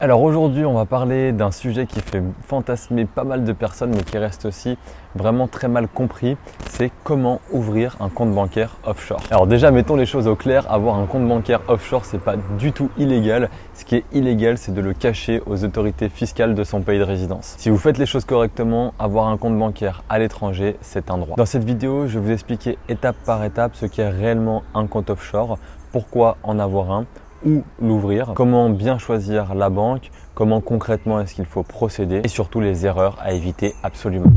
Alors aujourd'hui, on va parler d'un sujet qui fait fantasmer pas mal de personnes, mais qui reste aussi vraiment très mal compris. C'est comment ouvrir un compte bancaire offshore. Alors déjà, mettons les choses au clair. Avoir un compte bancaire offshore, c'est pas du tout illégal. Ce qui est illégal, c'est de le cacher aux autorités fiscales de son pays de résidence. Si vous faites les choses correctement, avoir un compte bancaire à l'étranger, c'est un droit. Dans cette vidéo, je vais vous expliquer étape par étape ce qu'est réellement un compte offshore, pourquoi en avoir un, où l'ouvrir, comment bien choisir la banque, comment concrètement est-ce qu'il faut procéder et surtout les erreurs à éviter absolument.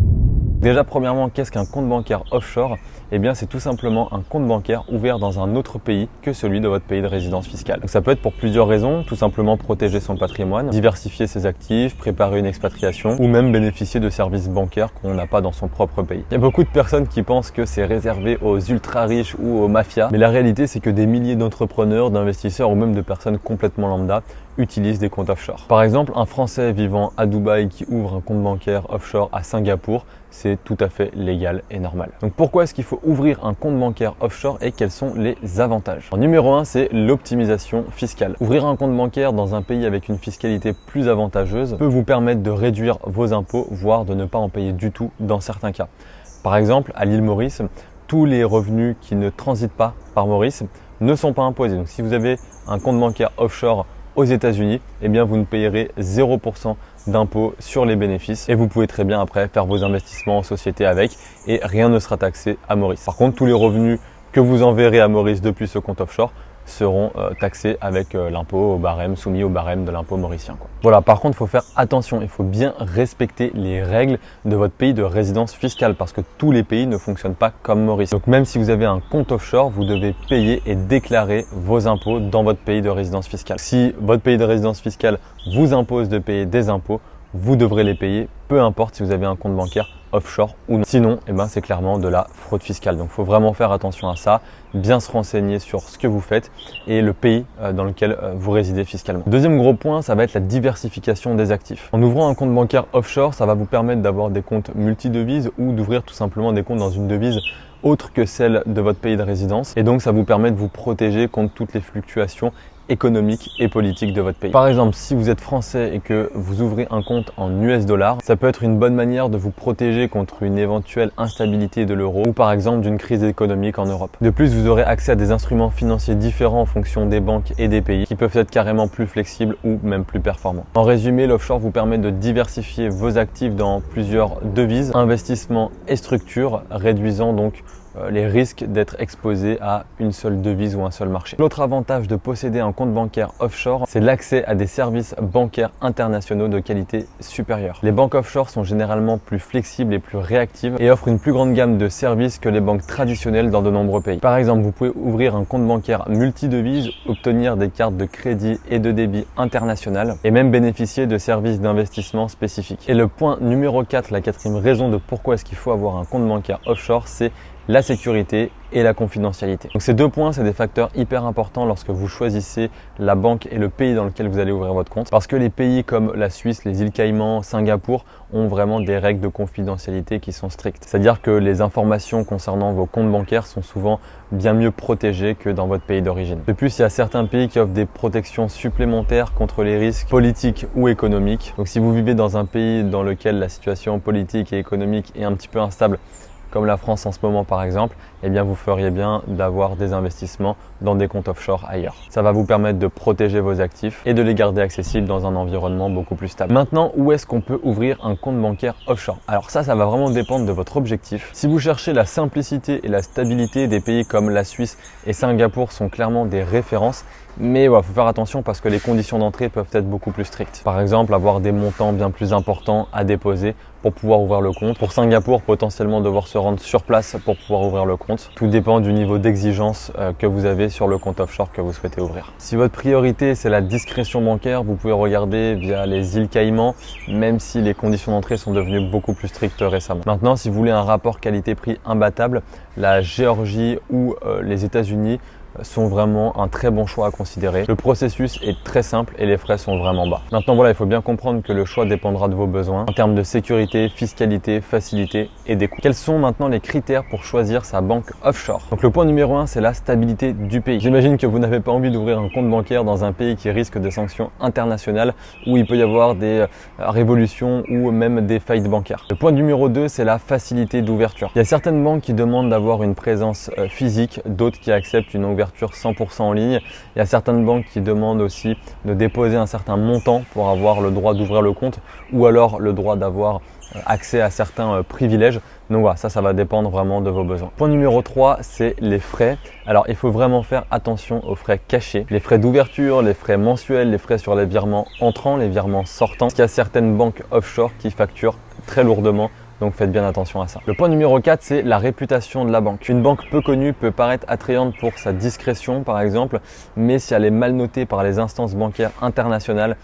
Déjà premièrement, qu'est-ce qu'un compte bancaire offshore? Eh bien c'est tout simplement un compte bancaire ouvert dans un autre pays que celui de votre pays de résidence fiscale. Donc ça peut être pour plusieurs raisons, tout simplement protéger son patrimoine, diversifier ses actifs, préparer une expatriation ou même bénéficier de services bancaires qu'on n'a pas dans son propre pays. Il y a beaucoup de personnes qui pensent que c'est réservé aux ultra riches ou aux mafias, mais la réalité c'est que des milliers d'entrepreneurs, d'investisseurs ou même de personnes complètement lambda utilisent des comptes offshore. Par exemple, un Français vivant à Dubaï qui ouvre un compte bancaire offshore à Singapour, c'est tout à fait légal et normal. Donc pourquoi est-ce qu'il faut ouvrir un compte bancaire offshore et quels sont les avantages? En numéro 1, c'est l'optimisation fiscale. Ouvrir un compte bancaire dans un pays avec une fiscalité plus avantageuse peut vous permettre de réduire vos impôts, voire de ne pas en payer du tout dans certains cas. Par exemple, à l'île Maurice, tous les revenus qui ne transitent pas par Maurice ne sont pas imposés. Donc si vous avez un compte bancaire offshore aux États-Unis, eh bien vous ne payerez 0% d'impôt sur les bénéfices et vous pouvez très bien après faire vos investissements en société avec et rien ne sera taxé à Maurice. Par contre, tous les revenus que vous enverrez à Maurice depuis ce compte offshore seront taxés avec l'impôt au barème, soumis au barème de l'impôt mauricien. Voilà, par contre, il faut faire attention, il faut bien respecter les règles de votre pays de résidence fiscale parce que tous les pays ne fonctionnent pas comme Maurice. Donc même si vous avez un compte offshore, vous devez payer et déclarer vos impôts dans votre pays de résidence fiscale. Si votre pays de résidence fiscale vous impose de payer des impôts, vous devrez les payer, peu importe si vous avez un compte bancaire offshore ou non. Sinon, c'est clairement de la fraude fiscale. Donc, il faut vraiment faire attention à ça, bien se renseigner sur ce que vous faites et le pays dans lequel vous résidez fiscalement. Deuxième gros point, ça va être la diversification des actifs. En ouvrant un compte bancaire offshore, ça va vous permettre d'avoir des comptes multidevises ou d'ouvrir tout simplement des comptes dans une devise autre que celle de votre pays de résidence. Et donc, ça vous permet de vous protéger contre toutes les fluctuations économique et politique de votre pays. Par exemple, si vous êtes français et que vous ouvrez un compte en US dollars, ça peut être une bonne manière de vous protéger contre une éventuelle instabilité de l'euro ou par exemple d'une crise économique en Europe. De plus, vous aurez accès à des instruments financiers différents en fonction des banques et des pays qui peuvent être carrément plus flexibles ou même plus performants. En résumé, l'offshore vous permet de diversifier vos actifs dans plusieurs devises, investissements et structures, réduisant donc les risques d'être exposé à une seule devise ou un seul marché. L'autre avantage de posséder un compte bancaire offshore, c'est l'accès à des services bancaires internationaux de qualité supérieure. Les banques offshore sont généralement plus flexibles et plus réactives et offrent une plus grande gamme de services que les banques traditionnelles dans de nombreux pays. Par exemple, vous pouvez ouvrir un compte bancaire multidevise, obtenir des cartes de crédit et de débit internationales et même bénéficier de services d'investissement spécifiques. Et le point numéro 4, la quatrième raison de pourquoi est-ce qu'il faut avoir un compte bancaire offshore, c'est la sécurité et la confidentialité. Donc ces deux points, c'est des facteurs hyper importants lorsque vous choisissez la banque et le pays dans lequel vous allez ouvrir votre compte. Parce que les pays comme la Suisse, les îles Caïmans, Singapour ont vraiment des règles de confidentialité qui sont strictes. C'est-à-dire que les informations concernant vos comptes bancaires sont souvent bien mieux protégées que dans votre pays d'origine. De plus, il y a certains pays qui offrent des protections supplémentaires contre les risques politiques ou économiques. Donc si vous vivez dans un pays dans lequel la situation politique et économique est un petit peu instable, comme la France en ce moment par exemple, eh bien vous feriez bien d'avoir des investissements dans des comptes offshore ailleurs. Ça va vous permettre de protéger vos actifs et de les garder accessibles dans un environnement beaucoup plus stable. Maintenant, où est-ce qu'on peut ouvrir un compte bancaire offshore? Alors ça va vraiment dépendre de votre objectif. Si vous cherchez la simplicité et la stabilité, des pays comme la Suisse et Singapour sont clairement des références. Mais il faut faire attention parce que les conditions d'entrée peuvent être beaucoup plus strictes. Par exemple, avoir des montants bien plus importants à déposer pour pouvoir ouvrir le compte. Pour Singapour, potentiellement devoir se rendre sur place pour pouvoir ouvrir le compte. Tout dépend du niveau d'exigence que vous avez sur le compte offshore que vous souhaitez ouvrir. Si votre priorité c'est la discrétion bancaire, vous pouvez regarder via les îles Caïmans, même si les conditions d'entrée sont devenues beaucoup plus strictes récemment. Maintenant, si vous voulez un rapport qualité-prix imbattable, la Géorgie ou les États-Unis sont vraiment un très bon choix à considérer. Le processus est très simple et les frais sont vraiment bas. Maintenant voilà, il faut bien comprendre que le choix dépendra de vos besoins en termes de sécurité, fiscalité, facilité et des coûts. Quels sont maintenant les critères pour choisir sa banque offshore? Donc le point numéro 1, c'est la stabilité du pays. J'imagine que vous n'avez pas envie d'ouvrir un compte bancaire dans un pays qui risque des sanctions internationales où il peut y avoir des révolutions ou même des faillites bancaires. Le point numéro 2, c'est la facilité d'ouverture. Il y a certaines banques qui demandent d'avoir une présence physique, d'autres qui acceptent une ouverture 100% en ligne. Il y a certaines banques qui demandent aussi de déposer un certain montant pour avoir le droit d'ouvrir le compte ou alors le droit d'avoir accès à certains privilèges. Donc voilà, ça va dépendre vraiment de vos besoins. Point numéro 3, c'est les frais. Alors il faut vraiment faire attention aux frais cachés, les frais d'ouverture, les frais mensuels, les frais sur les virements entrants, les virements sortants. Parce qu'il y a certaines banques offshore qui facturent très lourdement. Donc faites bien attention à ça. Le point numéro 4, c'est la réputation de la banque. Une banque peu connue peut paraître attrayante pour sa discrétion par exemple, mais si elle est mal notée par les instances bancaires internationales,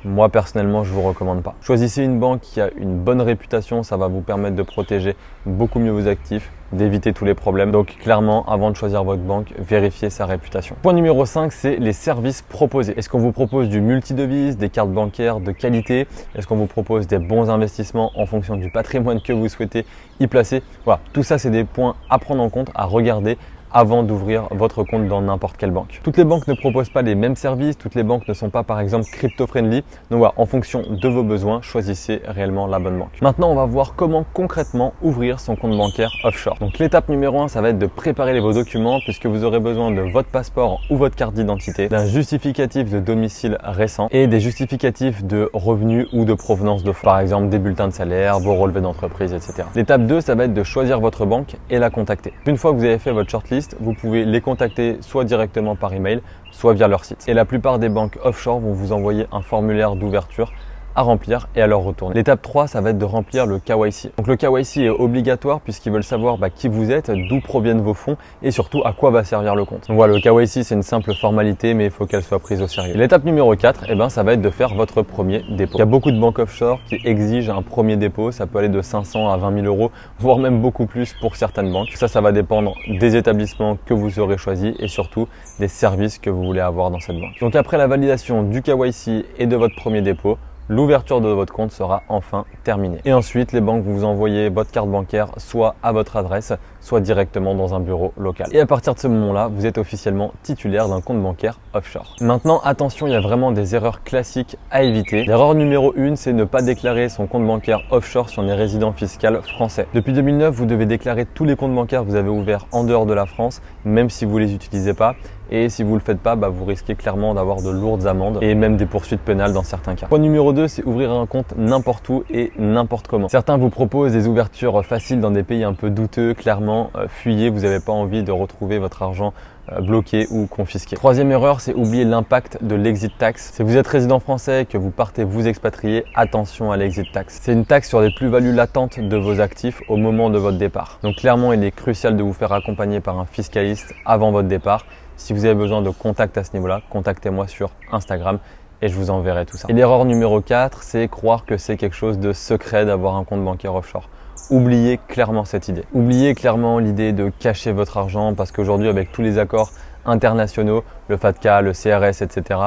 moi personnellement je ne vous recommande pas. Choisissez une banque qui a une bonne réputation, ça va vous permettre de protéger beaucoup mieux vos actifs, d'éviter tous les problèmes. Donc clairement, avant de choisir votre banque, vérifiez sa réputation. Point numéro 5, c'est les services proposés. Est-ce qu'on vous propose du multidevise, des cartes bancaires de qualité? Est-ce qu'on vous propose des bons investissements en fonction du patrimoine que vous souhaitez y placer? Voilà, tout ça c'est des points à prendre en compte, à regarder avant d'ouvrir votre compte dans n'importe quelle banque. Toutes les banques ne proposent pas les mêmes services, toutes les banques ne sont pas par exemple crypto-friendly. Donc voilà, en fonction de vos besoins, choisissez réellement la bonne banque. Maintenant, on va voir comment concrètement ouvrir son compte bancaire offshore. Donc l'étape numéro 1, ça va être de préparer vos documents puisque vous aurez besoin de votre passeport ou votre carte d'identité, d'un justificatif de domicile récent et des justificatifs de revenus ou de provenance de fonds. Par exemple, des bulletins de salaire, vos relevés d'entreprise, etc. L'étape 2, ça va être de choisir votre banque et la contacter. Une fois que vous avez fait votre shortlist, vous pouvez les contacter soit directement par email, soit via leur site. Et la plupart des banques offshore vont vous envoyer un formulaire d'ouverture à remplir et à leur retourner. L'étape 3, ça va être de remplir le KYC. Donc le KYC est obligatoire puisqu'ils veulent savoir qui vous êtes, d'où proviennent vos fonds et surtout à quoi va servir le compte. Donc voilà, le KYC c'est une simple formalité mais il faut qu'elle soit prise au sérieux. L'étape numéro 4, ça va être de faire votre premier dépôt. Il y a beaucoup de banques offshore qui exigent un premier dépôt, ça peut aller de 500 à 20 000 euros, voire même beaucoup plus pour certaines banques. Ça va dépendre des établissements que vous aurez choisis et surtout des services que vous voulez avoir dans cette banque. Donc après la validation du KYC et de votre premier dépôt, l'ouverture de votre compte sera enfin terminée. Et ensuite, les banques vont vous envoyer votre carte bancaire soit à votre adresse, soit directement dans un bureau local. Et à partir de ce moment-là, vous êtes officiellement titulaire d'un compte bancaire offshore. Maintenant, attention, il y a vraiment des erreurs classiques à éviter. L'erreur numéro 1, c'est ne pas déclarer son compte bancaire offshore sur les résidents fiscaux français. Depuis 2009, vous devez déclarer tous les comptes bancaires que vous avez ouverts en dehors de la France, même si vous ne les utilisez pas. Et si vous ne le faites pas, vous risquez clairement d'avoir de lourdes amendes et même des poursuites pénales dans certains cas. Point numéro 2, c'est ouvrir un compte n'importe où et n'importe comment. Certains vous proposent des ouvertures faciles dans des pays un peu douteux. Clairement, fuyez, vous n'avez pas envie de retrouver votre argent bloqué ou confisqué. Troisième erreur, c'est oublier l'impact de l'exit tax. Si vous êtes résident français et que vous partez vous expatrier, attention à l'exit tax. C'est une taxe sur les plus-values latentes de vos actifs au moment de votre départ. Donc clairement, il est crucial de vous faire accompagner par un fiscaliste avant votre départ. Si vous avez besoin de contact à ce niveau-là, contactez-moi sur Instagram et je vous enverrai tout ça. Et l'erreur numéro 4, c'est croire que c'est quelque chose de secret d'avoir un compte bancaire offshore. Oubliez clairement cette idée. Oubliez clairement l'idée de cacher votre argent parce qu'aujourd'hui, avec tous les accords internationaux, le FATCA, le CRS, etc.,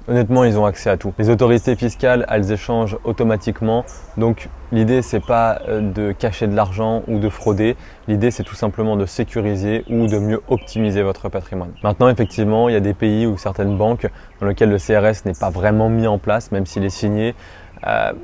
honnêtement, ils ont accès à tout. Les autorités fiscales, elles échangent automatiquement. Donc, l'idée, c'est pas de cacher de l'argent ou de frauder. L'idée, c'est tout simplement de sécuriser ou de mieux optimiser votre patrimoine. Maintenant, effectivement, il y a des pays ou certaines banques dans lesquelles le CRS n'est pas vraiment mis en place, même s'il est signé.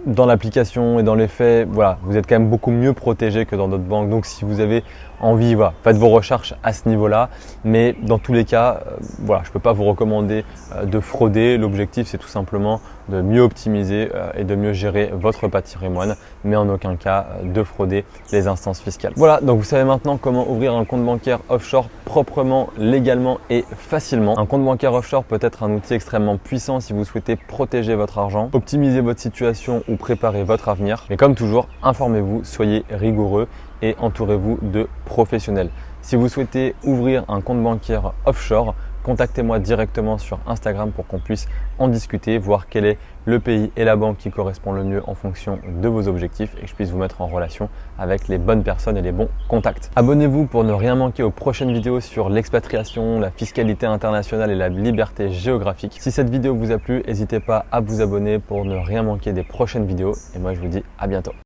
Dans l'application et dans les faits, voilà, vous êtes quand même beaucoup mieux protégé que dans d'autres banques. Donc si vous avez envie, voilà, faites vos recherches à ce niveau-là. Mais dans tous les cas, voilà, je ne peux pas vous recommander de frauder. L'objectif, c'est tout simplement de mieux optimiser et de mieux gérer votre patrimoine, mais en aucun cas de frauder les instances fiscales. Voilà, donc vous savez maintenant comment ouvrir un compte bancaire offshore proprement, légalement et facilement. Un compte bancaire offshore peut être un outil extrêmement puissant si vous souhaitez protéger votre argent, optimiser votre situation ou préparer votre avenir. Mais comme toujours, informez-vous, soyez rigoureux et entourez-vous de professionnels. Si vous souhaitez ouvrir un compte bancaire offshore, contactez-moi directement sur Instagram pour qu'on puisse en discuter, voir quel est le pays et la banque qui correspond le mieux en fonction de vos objectifs et que je puisse vous mettre en relation avec les bonnes personnes et les bons contacts. Abonnez-vous pour ne rien manquer aux prochaines vidéos sur l'expatriation, la fiscalité internationale et la liberté géographique. Si cette vidéo vous a plu, n'hésitez pas à vous abonner pour ne rien manquer des prochaines vidéos et moi je vous dis à bientôt.